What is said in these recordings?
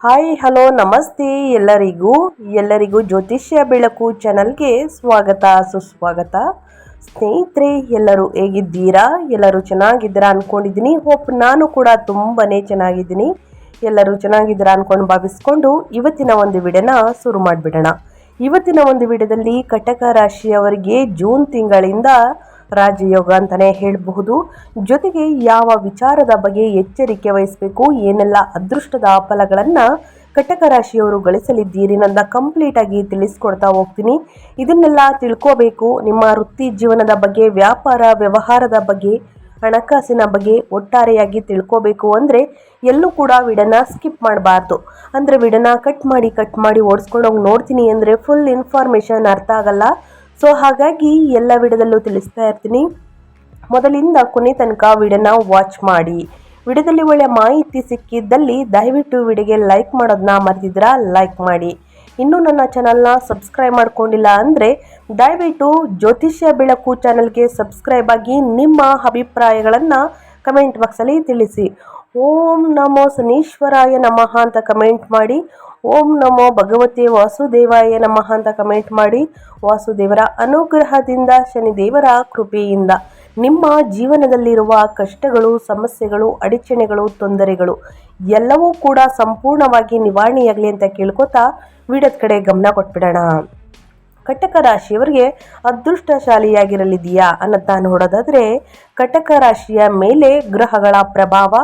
Hi hello ನಮಸ್ತೆ ಎಲ್ಲರಿಗೂ ಜ್ಯೋತಿಷ್ಯ ಬೆಳಕು ಚಾನಲ್ಗೆ ಸ್ವಾಗತ ಸುಸ್ವಾಗತ. ಸ್ನೇಹಿತರೆ, ಎಲ್ಲರೂ ಹೇಗಿದ್ದೀರಾ? ಎಲ್ಲರೂ ಚೆನ್ನಾಗಿದ್ದೀರಾ ಅಂದ್ಕೊಂಡಿದ್ದೀನಿ. ಹೋಪ್ ನಾನು ಕೂಡ ತುಂಬಾನೇ ಚೆನ್ನಾಗಿದ್ದೀನಿ. ಎಲ್ಲರೂ ಚೆನ್ನಾಗಿದ್ದೀರಾ ಅಂದ್ಕೊಂಡು ಭಾವಿಸ್ಕೊಂಡು ಇವತ್ತಿನ ಒಂದು ವಿಡಿಯೋನ ಶುರು ಮಾಡಿಬಿಡೋಣ. ಇವತ್ತಿನ ಒಂದು ವಿಡಿಯೋದಲ್ಲಿ ಕಟಕ ರಾಶಿಯವರಿಗೆ ಜೂನ್ ತಿಂಗಳಿಂದ ರಾಜಯೋಗ ಅಂತಲೇ ಹೇಳಬಹುದು. ಜೊತೆಗೆ ಯಾವ ವಿಚಾರದ ಬಗ್ಗೆ ಎಚ್ಚರಿಕೆ ವಹಿಸಬೇಕು, ಏನೆಲ್ಲ ಅದೃಷ್ಟದ ಫಲಗಳನ್ನು ಕಟಕ ರಾಶಿಯವರು ಗಳಿಸಲಿದ್ದೀರಿ ನನ್ನ ಕಂಪ್ಲೀಟ್ ಆಗಿ ತಿಳಿಸ್ಕೊಡ್ತಾ ಹೋಗ್ತೀನಿ. ಇದನ್ನೆಲ್ಲ ತಿಳ್ಕೋಬೇಕು. ನಿಮ್ಮ ವೃತ್ತಿ ಜೀವನದ ಬಗ್ಗೆ, ವ್ಯಾಪಾರ ವ್ಯವಹಾರದ ಬಗ್ಗೆ, ಹಣಕಾಸಿನ ಬಗ್ಗೆ ಒಟ್ಟಾರೆಯಾಗಿ ತಿಳ್ಕೋಬೇಕು ಅಂದರೆ ಎಲ್ಲೂ ಕೂಡ ವಿಡಿಯೋನ ಸ್ಕಿಪ್ ಮಾಡಬಾರ್ದು. ಅಂದರೆ ವಿಡಿಯೋನ ಕಟ್ ಮಾಡಿ ಓಡಿಸ್ಕೊಂಡು ಹೋಗಿ ನೋಡ್ತೀನಿ ಅಂದರೆ ಫುಲ್ ಇನ್ಫಾರ್ಮೇಷನ್ ಅರ್ಥ ಆಗಲ್ಲ. ಸೊ ಹಾಗಾಗಿ ಎಲ್ಲ ವಿಡಿಯೋದಲ್ಲೂ ತಿಳಿಸ್ತಾ ಇರ್ತೀನಿ. ಮೊದಲಿಂದ ಕೊನೆ ತನಕ ವಿಡಿಯೋನ ವಾಚ್ ಮಾಡಿ. ವಿಡಿಯೋದಲ್ಲಿ ಒಳ್ಳೆಯ ಮಾಹಿತಿ ಸಿಕ್ಕಿದ್ದಲ್ಲಿ ದಯವಿಟ್ಟು ವಿಡಿಯೋಗೆ ಲೈಕ್ ಮಾಡೋದನ್ನ ಮರೆತಿದ್ದೀರಾ, ಲೈಕ್ ಮಾಡಿ. ಇನ್ನೂ ನನ್ನ ಚಾನಲ್ನ ಸಬ್ಸ್ಕ್ರೈಬ್ ಮಾಡ್ಕೊಂಡಿಲ್ಲ ಅಂದರೆ ದಯವಿಟ್ಟು ಜ್ಯೋತಿಷ್ಯ ಬೆಳಕು ಚಾನಲ್ಗೆ ಸಬ್ಸ್ಕ್ರೈಬ್ ಆಗಿ ನಿಮ್ಮ ಅಭಿಪ್ರಾಯಗಳನ್ನು ಕಮೆಂಟ್ ಬಾಕ್ಸಲ್ಲಿ ತಿಳಿಸಿ. ಓಂ ನಮೋ ಶನೀಶ್ವರಾಯ ನಮಃ ಅಂತ ಕಮೆಂಟ್ ಮಾಡಿ. ಓಂ ನಮೋ ಭಗವತೆ ವಾಸುದೇವಾಯ ನಮಃ ಅಂತ ಕಮೆಂಟ್ ಮಾಡಿ. ವಾಸುದೇವರ ಅನುಗ್ರಹದಿಂದ, ಶನಿದೇವರ ಕೃಪೆಯಿಂದ ನಿಮ್ಮ ಜೀವನದಲ್ಲಿರುವ ಕಷ್ಟಗಳು, ಸಮಸ್ಯೆಗಳು, ಅಡಚಣೆಗಳು, ತೊಂದರೆಗಳು ಎಲ್ಲವೂ ಕೂಡ ಸಂಪೂರ್ಣವಾಗಿ ನಿವಾರಣೆಯಾಗಲಿ ಅಂತ ಕೇಳ್ಕೊತಾ ವಿಡಿಯೋದ ಕಡೆ ಗಮನ ಕೊಟ್ಬಿಡೋಣ. ಕಟಕ ರಾಶಿಯವರಿಗೆ ಅದೃಷ್ಟಶಾಲಿಯಾಗಿರಲಿದೆಯಾ ಅನ್ನೋದನ್ನ ನೋಡೋದಾದರೆ, ಕಟಕ ರಾಶಿಯ ಮೇಲೆ ಗ್ರಹಗಳ ಪ್ರಭಾವ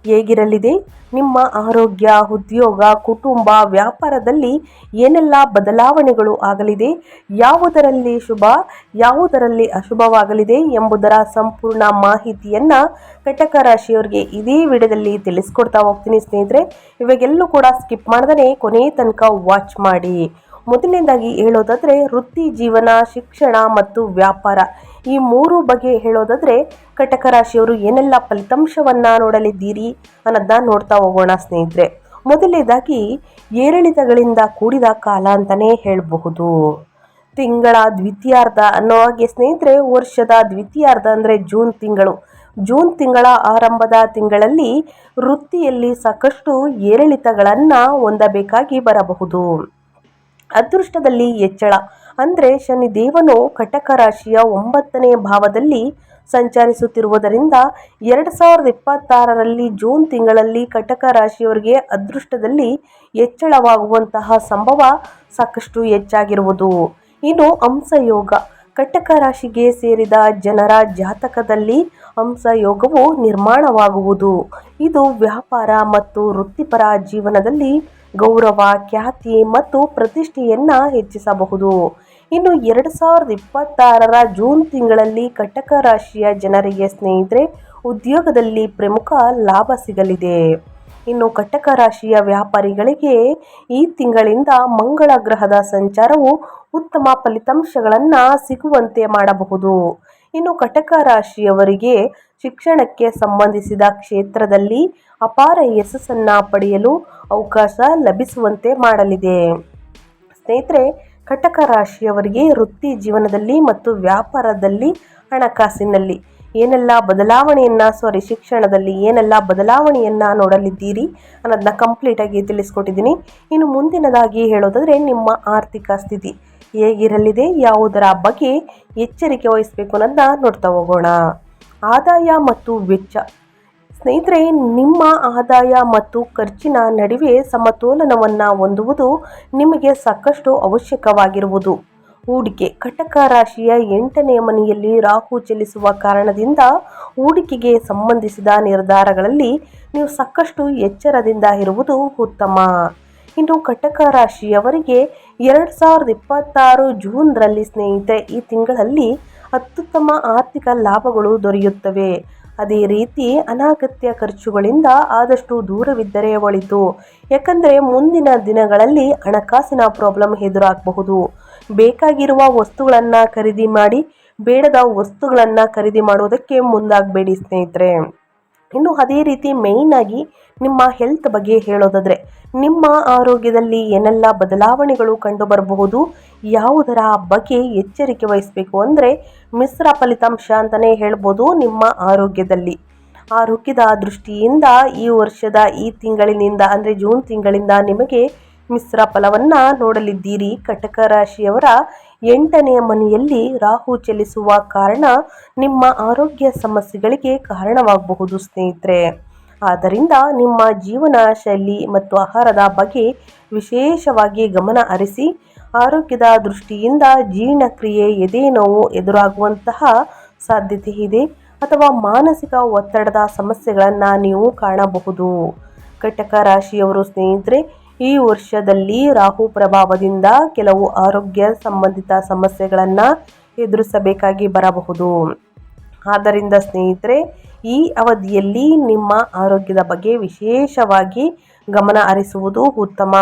ಹೇಗಿರಲಿದೆ, ನಿಮ್ಮ ಆರೋಗ್ಯ, ಉದ್ಯೋಗ, ಕುಟುಂಬ, ವ್ಯಾಪಾರದಲ್ಲಿ ಏನೆಲ್ಲ ಬದಲಾವಣೆಗಳು ಆಗಲಿದೆ, ಯಾವುದರಲ್ಲಿ ಶುಭ ಯಾವುದರಲ್ಲಿ ಅಶುಭವಾಗಲಿದೆ ಎಂಬುದರ ಸಂಪೂರ್ಣ ಮಾಹಿತಿಯನ್ನು ಕಟಕ ರಾಶಿಯವರಿಗೆ ಇದೇ ವಿಡಿಯೋದಲ್ಲಿ ತಿಳಿಸ್ಕೊಡ್ತಾ ಹೋಗ್ತೀನಿ. ಸ್ನೇಹಿತರೆ, ಇವಾಗೆಲ್ಲೂ ಕೂಡ ಸ್ಕಿಪ್ ಮಾಡದೇ ಕೊನೆ ತನಕ ವಾಚ್ ಮಾಡಿ. ಮೊದಲನೇದಾಗಿ ಹೇಳೋದಾದರೆ ವೃತ್ತಿ ಜೀವನ, ಶಿಕ್ಷಣ ಮತ್ತು ವ್ಯಾಪಾರ ಈ ಮೂರು ಬಗ್ಗೆ ಹೇಳೋದಾದರೆ ಕಟಕ ರಾಶಿಯವರು ಏನೆಲ್ಲ ಫಲಿತಾಂಶವನ್ನು ನೋಡಲಿದ್ದೀರಿ ಅನ್ನೋದನ್ನ ನೋಡ್ತಾ ಹೋಗೋಣ. ಸ್ನೇಹಿತರೆ, ಮೊದಲನೇದಾಗಿ ಏರಿಳಿತಗಳಿಂದ ಕೂಡಿದ ಕಾಲ ಅಂತಲೇ ಹೇಳಬಹುದು. ತಿಂಗಳ ದ್ವಿತೀಯಾರ್ಧ ಅನ್ನೋ ಹಾಗೆ ಸ್ನೇಹಿತರೆ, ವರ್ಷದ ದ್ವಿತೀಯಾರ್ಧ ಅಂದರೆ ಜೂನ್ ತಿಂಗಳ ಆರಂಭದ ತಿಂಗಳಲ್ಲಿ ವೃತ್ತಿಯಲ್ಲಿ ಸಾಕಷ್ಟು ಏರಿಳಿತಗಳನ್ನು ಹೊಂದಬೇಕಾಗಿ ಬರಬಹುದು. ಅದೃಷ್ಟದಲ್ಲಿ ಹೆಚ್ಚಳ ಅಂದರೆ ಶನಿದೇವನು ಕಟಕ ರಾಶಿಯ 9ನೇ ಭಾವದಲ್ಲಿ ಸಂಚರಿಸುತ್ತಿರುವುದರಿಂದ 2026ರಲ್ಲಿ ಜೂನ್ ತಿಂಗಳಲ್ಲಿ ಕಟಕ ರಾಶಿಯವರಿಗೆ ಅದೃಷ್ಟದಲ್ಲಿ ಹೆಚ್ಚಳವಾಗುವಂತಹ ಸಂಭವ ಸಾಕಷ್ಟು ಹೆಚ್ಚಾಗಿರುವುದು. ಇನ್ನು ಹಂಸಯೋಗ, ಕಟಕ ರಾಶಿಗೆ ಸೇರಿದ ಜನರ ಜಾತಕದಲ್ಲಿ ಹಂಸಯೋಗವು ನಿರ್ಮಾಣವಾಗುವುದು. ಇದು ವ್ಯಾಪಾರ ಮತ್ತು ವೃತ್ತಿಪರ ಜೀವನದಲ್ಲಿ ಗೌರವ, ಖ್ಯಾತಿ ಮತ್ತು ಪ್ರತಿಷ್ಠೆಯನ್ನು ಹೆಚ್ಚಿಸಬಹುದು. ಇನ್ನು 2026ರ ಜೂನ್ ತಿಂಗಳಲ್ಲಿ ಕಟಕ ರಾಶಿಯ ಜನರಿಗೆ ಸ್ನೇಹಿತರೆ ಉದ್ಯೋಗದಲ್ಲಿ ಪ್ರಮುಖ ಲಾಭ ಸಿಗಲಿದೆ. ಇನ್ನು ಕಟಕ ರಾಶಿಯ ವ್ಯಾಪಾರಿಗಳಿಗೆ ಈ ತಿಂಗಳಿಂದ ಮಂಗಳ ಗ್ರಹದ ಸಂಚಾರವು ಉತ್ತಮ ಫಲಿತಾಂಶಗಳನ್ನು ಸಿಗುವಂತೆ ಮಾಡಬಹುದು. ಇನ್ನು ಕಟಕ ರಾಶಿಯವರಿಗೆ ಶಿಕ್ಷಣಕ್ಕೆ ಸಂಬಂಧಿಸಿದ ಕ್ಷೇತ್ರದಲ್ಲಿ ಅಪಾರ ಯಶಸ್ಸನ್ನು ಪಡೆಯಲು ಅವಕಾಶ ಲಭಿಸುವಂತೆ ಮಾಡಲಿದೆ. ಸ್ನೇಹಿತರೆ, ಕಟಕ ರಾಶಿಯವರಿಗೆ ವೃತ್ತಿ ಜೀವನದಲ್ಲಿ ಮತ್ತು ವ್ಯಾಪಾರದಲ್ಲಿ, ಹಣಕಾಸಿನಲ್ಲಿ ಏನೆಲ್ಲ ಶಿಕ್ಷಣದಲ್ಲಿ ಏನೆಲ್ಲ ಬದಲಾವಣೆಯನ್ನು ನೋಡಲಿದ್ದೀರಿ ಅನ್ನೋದನ್ನ ಕಂಪ್ಲೀಟಾಗಿ ತಿಳಿಸ್ಕೊಟ್ಟಿದ್ದೀನಿ. ಇನ್ನು ಮುಂದಿನದಾಗಿ ಹೇಳೋದಾದರೆ ನಿಮ್ಮ ಆರ್ಥಿಕ ಸ್ಥಿತಿ ಹೇಗಿರಲಿದೆ, ಯಾವುದರ ಬಗ್ಗೆ ಎಚ್ಚರಿಕೆ ವಹಿಸಬೇಕು ಅನ್ನೋದನ್ನ ನೋಡ್ತಾ ಹೋಗೋಣ. ಆದಾಯ ಮತ್ತು ವೆಚ್ಚ, ಸ್ನೇಹಿತರೆ, ನಿಮ್ಮ ಆದಾಯ ಮತ್ತು ಖರ್ಚಿನ ನಡುವೆ ಸಮತೋಲನವನ್ನು ಹೊಂದುವುದು ನಿಮಗೆ ಸಾಕಷ್ಟು ಅವಶ್ಯಕವಾಗಿರುವುದು. ಹೂಡಿಕೆ, ಕಟಕ ರಾಶಿಯ 8ನೇ ಮನೆಯಲ್ಲಿ ರಾಹು ಚಲಿಸುವ ಕಾರಣದಿಂದ ಹೂಡಿಕೆಗೆ ಸಂಬಂಧಿಸಿದ ನಿರ್ಧಾರಗಳಲ್ಲಿ ನೀವು ಸಾಕಷ್ಟು ಎಚ್ಚರದಿಂದ ಇರುವುದು ಉತ್ತಮ. ಇನ್ನು ಕಟಕ ರಾಶಿಯವರಿಗೆ 2026 ಜೂನ್ರಲ್ಲಿ ಸ್ನೇಹಿತರೆ ಈ ತಿಂಗಳಲ್ಲಿ ಅತ್ಯುತ್ತಮ ಆರ್ಥಿಕ ಲಾಭಗಳು ದೊರೆಯುತ್ತವೆ. ಅದೇ ರೀತಿ ಅನಗತ್ಯ ಖರ್ಚುಗಳಿಂದ ಆದಷ್ಟು ದೂರವಿದ್ದರೆ ಒಳಿತು. ಯಾಕಂದರೆ ಮುಂದಿನ ದಿನಗಳಲ್ಲಿ ಹಣಕಾಸಿನ ಪ್ರಾಬ್ಲಮ್ ಎದುರಾಗಬಹುದು. ಬೇಕಾಗಿರುವ ವಸ್ತುಗಳನ್ನು ಖರೀದಿ ಮಾಡಿ, ಬೇಡದ ವಸ್ತುಗಳನ್ನು ಖರೀದಿ ಮಾಡುವುದಕ್ಕೆ ಮುಂದಾಗಬೇಡಿ ಸ್ನೇಹಿತರೆ. ಇನ್ನು ಅದೇ ರೀತಿ ಮೇಯ್ನ್ ಆಗಿ ನಿಮ್ಮ ಹೆಲ್ತ್ ಬಗ್ಗೆ ಹೇಳೋದಾದರೆ ನಿಮ್ಮ ಆರೋಗ್ಯದಲ್ಲಿ ಏನೆಲ್ಲ ಬದಲಾವಣೆಗಳು ಕಂಡು ಬರಬಹುದು, ಯಾವುದರ ಬಗ್ಗೆ ಎಚ್ಚರಿಕೆ ವಹಿಸಬೇಕು ಅಂದರೆ ಮಿಶ್ರ ಫಲಿತಾಂಶ ಅಂತಲೇ ಹೇಳ್ಬೋದು ನಿಮ್ಮ ಆರೋಗ್ಯದಲ್ಲಿ. ಆರೋಗ್ಯದ ದೃಷ್ಟಿಯಿಂದ ಈ ವರ್ಷದ ಈ ತಿಂಗಳಿನಿಂದ ಅಂದರೆ ಜೂನ್ ತಿಂಗಳಿಂದ ನಿಮಗೆ ಮಿಶ್ರ ಫಲವನ್ನು ನೋಡಲಿದ್ದೀರಿ. ಕಟಕ ರಾಶಿಯವರ 8ನೇ ಮನೆಯಲ್ಲಿ ರಾಹು ಚಲಿಸುವ ಕಾರಣ ನಿಮ್ಮ ಆರೋಗ್ಯ ಸಮಸ್ಯೆಗಳಿಗೆ ಕಾರಣವಾಗಬಹುದು ಸ್ನೇಹಿತರೆ. ಆದ್ದರಿಂದ ನಿಮ್ಮ ಜೀವನ ಶೈಲಿ ಮತ್ತು ಆಹಾರದ ಬಗ್ಗೆ ವಿಶೇಷವಾಗಿ ಗಮನ ಹರಿಸಿ. ಆರೋಗ್ಯದ ದೃಷ್ಟಿಯಿಂದ ಜೀರ್ಣಕ್ರಿಯೆ, ಎದೆ ನೋವು ಎದುರಾಗುವಂತಹ ಸಾಧ್ಯತೆ ಇದೆ ಅಥವಾ ಮಾನಸಿಕ ಒತ್ತಡದ ಸಮಸ್ಯೆಗಳನ್ನು ನೀವು ಕಾಣಬಹುದು. ಕಟಕ ರಾಶಿಯವರು ಸ್ನೇಹಿತರೆ, ಈ ವರ್ಷದಲ್ಲಿ ರಾಹು ಪ್ರಭಾವದಿಂದ ಕೆಲವು ಆರೋಗ್ಯ ಸಂಬಂಧಿತ ಸಮಸ್ಯೆಗಳನ್ನು ಎದುರಿಸಬೇಕಾಗಿ ಬರಬಹುದು. ಆದ್ದರಿಂದ ಸ್ನೇಹಿತರೆ, ಈ ಅವಧಿಯಲ್ಲಿ ನಿಮ್ಮ ಆರೋಗ್ಯದ ಬಗ್ಗೆ ವಿಶೇಷವಾಗಿ ಗಮನ ಹರಿಸುವುದು ಉತ್ತಮ.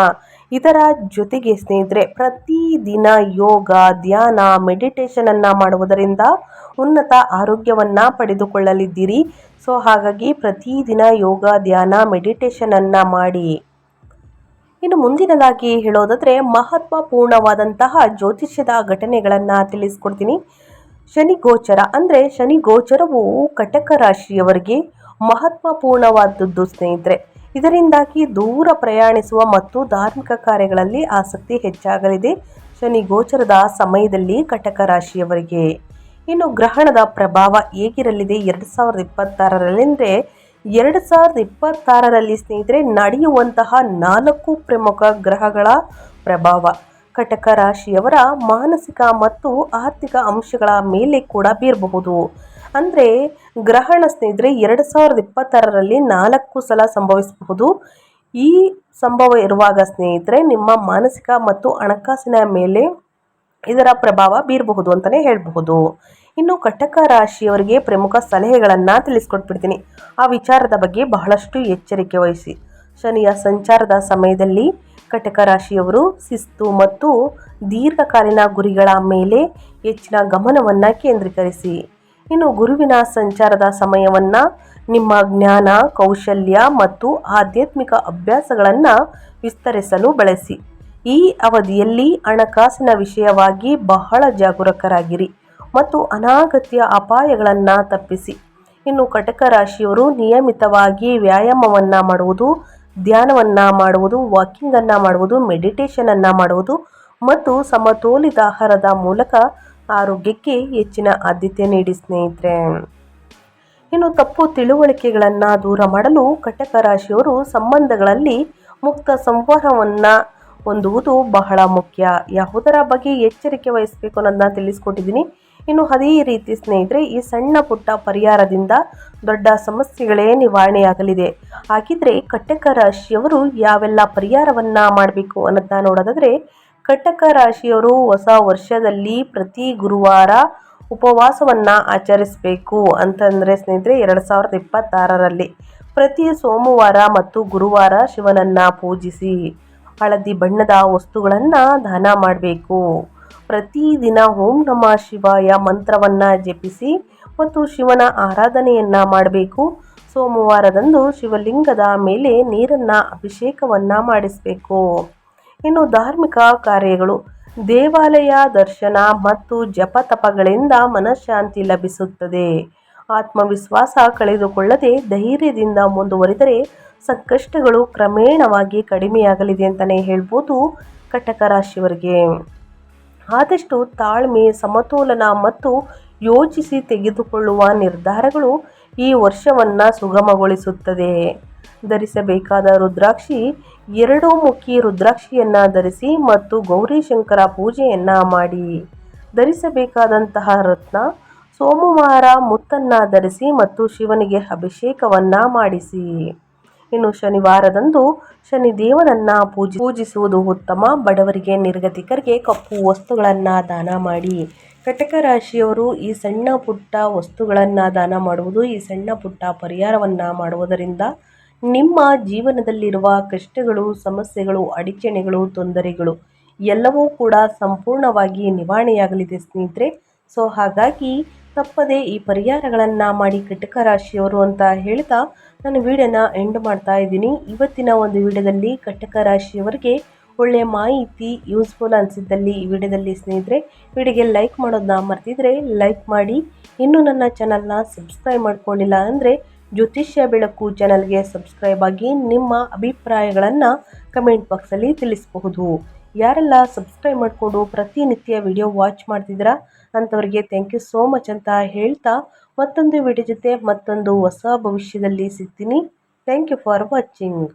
ಇದರ ಜೊತೆಗೆ ಸ್ನೇಹಿತರೆ, ಪ್ರತಿದಿನ ಯೋಗ, ಧ್ಯಾನ, ಮೆಡಿಟೇಷನನ್ನು ಮಾಡುವುದರಿಂದ ಉನ್ನತ ಆರೋಗ್ಯವನ್ನು ಪಡೆದುಕೊಳ್ಳಲಿದ್ದೀರಿ. ಸೊ ಹಾಗಾಗಿ ಪ್ರತಿದಿನ ಯೋಗ, ಧ್ಯಾನ, ಮೆಡಿಟೇಷನನ್ನು ಮಾಡಿ. ಇನ್ನು ಮುಂದಿನದಾಗಿ ಹೇಳೋದಾದರೆ, ಮಹತ್ವಪೂರ್ಣವಾದಂತಹ ಜ್ಯೋತಿಷ್ಯದ ಘಟನೆಗಳನ್ನು ತಿಳಿಸ್ಕೊಡ್ತೀನಿ. ಶನಿ ಗೋಚರ ಅಂದರೆ ಶನಿ ಗೋಚರವು ಕಟಕ ರಾಶಿಯವರಿಗೆ ಮಹತ್ವಪೂರ್ಣವಾದದ್ದು ಸ್ನೇಹಿತರೆ. ಇದರಿಂದಾಗಿ ದೂರ ಪ್ರಯಾಣಿಸುವ ಮತ್ತು ಧಾರ್ಮಿಕ ಕಾರ್ಯಗಳಲ್ಲಿ ಆಸಕ್ತಿ ಹೆಚ್ಚಾಗಲಿದೆ ಶನಿ ಗೋಚರದ ಸಮಯದಲ್ಲಿ ಕಟಕ ರಾಶಿಯವರಿಗೆ. ಇನ್ನು ಗ್ರಹಣದ ಪ್ರಭಾವ ಹೇಗಿರಲಿದೆ 2026ರಲ್ಲಿ ಅಂದರೆ 2026ರಲ್ಲಿ ಸ್ನೇಹಿತರೆ ನಡೆಯುವಂತಹ 4 ಪ್ರಮುಖ ಗ್ರಹಗಳ ಪ್ರಭಾವ ಕಟಕ ರಾಶಿಯವರ ಮಾನಸಿಕ ಮತ್ತು ಆರ್ಥಿಕ ಅಂಶಗಳ ಮೇಲೆ ಕೂಡ ಬೀರಬಹುದು. ಅಂದರೆ ಗ್ರಹಣ ಸ್ನೇಹಿತರೆ 2026ರಲ್ಲಿ 4 ಸಲ ಸಂಭವಿಸಬಹುದು. ಈ ಸಂಭವ ಇರುವಾಗ ಸ್ನೇಹಿತರೆ ನಿಮ್ಮ ಮಾನಸಿಕ ಮತ್ತು ಹಣಕಾಸಿನ ಮೇಲೆ ಇದರ ಪ್ರಭಾವ ಬೀರಬಹುದು ಅಂತಲೇ ಹೇಳಬಹುದು. ಇನ್ನು ಕಟಕ ರಾಶಿಯವರಿಗೆ ಪ್ರಮುಖ ಸಲಹೆಗಳನ್ನು ತಿಳಿಸ್ಕೊಟ್ಬಿಡ್ತೀನಿ. ಆ ವಿಚಾರದ ಬಗ್ಗೆ ಬಹಳಷ್ಟು ಎಚ್ಚರಿಕೆ ವಹಿಸಿ. ಶನಿಯ ಸಂಚಾರದ ಸಮಯದಲ್ಲಿ ಕಟಕ ರಾಶಿಯವರು ಶಿಸ್ತು ಮತ್ತು ದೀರ್ಘಕಾಲೀನ ಗುರಿಗಳ ಮೇಲೆ ಹೆಚ್ಚಿನ ಗಮನವನ್ನು ಕೇಂದ್ರೀಕರಿಸಿ. ಇನ್ನು ಗುರುವಿನ ಸಂಚಾರದ ಸಮಯವನ್ನು ನಿಮ್ಮ ಜ್ಞಾನ, ಕೌಶಲ್ಯ ಮತ್ತು ಆಧ್ಯಾತ್ಮಿಕ ಅಭ್ಯಾಸಗಳನ್ನು ವಿಸ್ತರಿಸಲು ಬಳಸಿ. ಈ ಅವಧಿಯಲ್ಲಿ ಹಣಕಾಸಿನ ವಿಷಯವಾಗಿ ಬಹಳ ಜಾಗರೂಕರಾಗಿರಿ ಮತ್ತು ಅನಗತ್ಯ ಅಪಾಯಗಳನ್ನು ತಪ್ಪಿಸಿ. ಇನ್ನು ಕಟಕ ರಾಶಿಯವರು ನಿಯಮಿತವಾಗಿ ವ್ಯಾಯಾಮವನ್ನು ಮಾಡುವುದು, ಧ್ಯಾನವನ್ನು ಮಾಡುವುದು, ವಾಕಿಂಗನ್ನು ಮಾಡುವುದು, ಮೆಡಿಟೇಷನನ್ನು ಮಾಡುವುದು ಮತ್ತು ಸಮತೋಲಿತ ಆಹಾರದ ಮೂಲಕ ಆರೋಗ್ಯಕ್ಕೆ ಹೆಚ್ಚಿನ ಆದ್ಯತೆ ನೀಡಿ ಸ್ನೇಹಿತರೆ. ಇನ್ನು ತಪ್ಪು ತಿಳುವಳಿಕೆಗಳನ್ನು ದೂರ ಮಾಡಲು ಕಟಕ ರಾಶಿಯವರು ಸಂಬಂಧಗಳಲ್ಲಿ ಮುಕ್ತ ಸಂವಹನವನ್ನು ಹೊಂದುವುದು ಬಹಳ ಮುಖ್ಯ. ಯಾವುದರ ಬಗ್ಗೆ ಎಚ್ಚರಿಕೆ ವಹಿಸಬೇಕು ಅನ್ನೋದನ್ನ ತಿಳಿಸ್ಕೊಟ್ಟಿದ್ದೀನಿ. ಇನ್ನು ಅದೇ ರೀತಿ ಸ್ನೇಹಿತರೆ, ಈ ಸಣ್ಣ ಪುಟ್ಟ ಪರಿಹಾರದಿಂದ ದೊಡ್ಡ ಸಮಸ್ಯೆಗಳೇ ನಿವಾರಣೆಯಾಗಲಿದೆ. ಹಾಗಿದ್ರೆ ಕಟಕ ರಾಶಿಯವರು ಯಾವೆಲ್ಲ ಪರಿಹಾರವನ್ನು ಮಾಡಬೇಕು ಅನ್ನೋದನ್ನ ನೋಡೋದಾದರೆ, ಕಟಕ ರಾಶಿಯವರು ಹೊಸ ವರ್ಷದಲ್ಲಿ ಪ್ರತಿ ಗುರುವಾರ ಉಪವಾಸವನ್ನು ಆಚರಿಸಬೇಕು. ಅಂತಂದರೆ ಸ್ನೇಹಿತರೆ 2026ರಲ್ಲಿ ಪ್ರತಿ ಸೋಮವಾರ ಮತ್ತು ಗುರುವಾರ ಶಿವನನ್ನು ಪೂಜಿಸಿ. ಹಳದಿ ಬಣ್ಣದ ವಸ್ತುಗಳನ್ನು ದಾನ ಮಾಡಬೇಕು. ಪ್ರತಿದಿನ ಓಂ ನಮಃ ಶಿವಾಯ ಮಂತ್ರವನ್ನು ಜಪಿಸಿ ಮತ್ತು ಶಿವನ ಆರಾಧನೆಯನ್ನು ಮಾಡಬೇಕು. ಸೋಮವಾರದಂದು ಶಿವಲಿಂಗದ ಮೇಲೆ ನೀರನ್ನು ಅಭಿಷೇಕವನ್ನು ಮಾಡಿಸಬೇಕು. ಇನ್ನು ಧಾರ್ಮಿಕ ಕಾರ್ಯಗಳು, ದೇವಾಲಯ ದರ್ಶನ ಮತ್ತು ಜಪತಪಗಳಿಂದ ಮನಃಶಾಂತಿ ಲಭಿಸುತ್ತದೆ. ಆತ್ಮವಿಶ್ವಾಸ ಕಳೆದುಕೊಳ್ಳದೆ ಧೈರ್ಯದಿಂದ ಮುಂದುವರಿದರೆ ಸಂಕಷ್ಟಗಳು ಕ್ರಮೇಣವಾಗಿ ಕಡಿಮೆಯಾಗಲಿದೆ ಅಂತಲೇ ಹೇಳ್ಬೋದು. ಕಟಕ ರಾಶಿಯವರಿಗೆ ಆದಷ್ಟು ತಾಳ್ಮೆ, ಸಮತೋಲನ ಮತ್ತು ಯೋಚಿಸಿ ತೆಗೆದುಕೊಳ್ಳುವ ನಿರ್ಧಾರಗಳು ಈ ವರ್ಷವನ್ನು ಸುಗಮಗೊಳಿಸುತ್ತದೆ. ಧರಿಸಬೇಕಾದ ರುದ್ರಾಕ್ಷಿ 2 ಮುಖಿ ರುದ್ರಾಕ್ಷಿಯನ್ನು ಧರಿಸಿ ಮತ್ತು ಗೌರಿಶಂಕರ ಪೂಜೆಯನ್ನು ಮಾಡಿ. ಧರಿಸಬೇಕಾದಂತಹ ರತ್ನ ಸೋಮವಾರ ಮುತ್ತನ್ನು ಧರಿಸಿ ಮತ್ತು ಶಿವನಿಗೆ ಅಭಿಷೇಕವನ್ನು ಮಾಡಿಸಿ. ಇನ್ನು ಶನಿವಾರದಂದು ಶನಿದೇವನನ್ನು ಪೂಜಿಸುವುದು ಉತ್ತಮ. ಬಡವರಿಗೆ, ನಿರ್ಗತಿಕರಿಗೆ ಕಪ್ಪು ವಸ್ತುಗಳನ್ನು ದಾನ ಮಾಡಿ. ಕಟಕ ರಾಶಿಯವರು ಈ ಸಣ್ಣ ಪುಟ್ಟ ವಸ್ತುಗಳನ್ನು ದಾನ ಮಾಡುವುದು, ಈ ಸಣ್ಣ ಪುಟ್ಟ ಪರಿಹಾರವನ್ನು ಮಾಡುವುದರಿಂದ ನಿಮ್ಮ ಜೀವನದಲ್ಲಿರುವ ಕಷ್ಟಗಳು, ಸಮಸ್ಯೆಗಳು, ಅಡಚಣೆಗಳು, ತೊಂದರೆಗಳು ಎಲ್ಲವೂ ಕೂಡ ಸಂಪೂರ್ಣವಾಗಿ ನಿವಾರಣೆಯಾಗಲಿದೆ ಸ್ನೇಹಿತರೆ. ಸೊ ಹಾಗಾಗಿ ತಪ್ಪದೆ ಈ ಪರಿಹಾರಗಳನ್ನು ಮಾಡಿ ಕಟಕ ರಾಶಿಯವರು ಅಂತ ಹೇಳ್ತಾ ನಾನು ವಿಡಿಯೋನ ಎಂಡ್ ಮಾಡ್ತಾ ಇದ್ದೀನಿ. ಇವತ್ತಿನ ಒಂದು ವಿಡಿಯೋದಲ್ಲಿ ಕಟಕ ರಾಶಿಯವರಿಗೆ ಒಳ್ಳೆಯ ಮಾಹಿತಿ ಯೂಸ್ಫುಲ್ ಅನಿಸಿದ್ದಲ್ಲಿ ಈ ವಿಡಿಯೋದಲ್ಲಿ ಸ್ನೇಹಿತರೆ ವಿಡಿಯೋಗೆ ಲೈಕ್ ಮಾಡೋದನ್ನ ಮರ್ತಿದ್ರೆ ಲೈಕ್ ಮಾಡಿ. ಇನ್ನೂ ನನ್ನ ಚಾನಲ್ನ ಸಬ್ಸ್ಕ್ರೈಬ್ ಮಾಡ್ಕೊಂಡಿಲ್ಲ ಅಂದರೆ ಜ್ಯೋತಿಷ್ಯ ಬೆಳಕು ಚಾನಲ್ಗೆ ಸಬ್ಸ್ಕ್ರೈಬ್ ಆಗಿ ನಿಮ್ಮ ಅಭಿಪ್ರಾಯಗಳನ್ನು ಕಮೆಂಟ್ ಬಾಕ್ಸಲ್ಲಿ ತಿಳಿಸಬಹುದು. ಯಾರೆಲ್ಲ ಸಬ್ಸ್ಕ್ರೈಬ್ ಮಾಡಿಕೊಂಡು ಪ್ರತಿನಿತ್ಯ ವಿಡಿಯೋ ವಾಚ್ ಮಾಡ್ತಿದ್ದೀರಾ ಅಂಥವ್ರಿಗೆ ಥ್ಯಾಂಕ್ ಯು ಸೋ ಮಚ್ ಅಂತ ಹೇಳ್ತಾ ಮತ್ತೊಂದು ವಿಡಿಯೋ ಜೊತೆ ಮತ್ತೊಂದು ಹೊಸ ಭವಿಷ್ಯದಲ್ಲಿ ಸಿಗ್ತೀನಿ. Thank you for watching.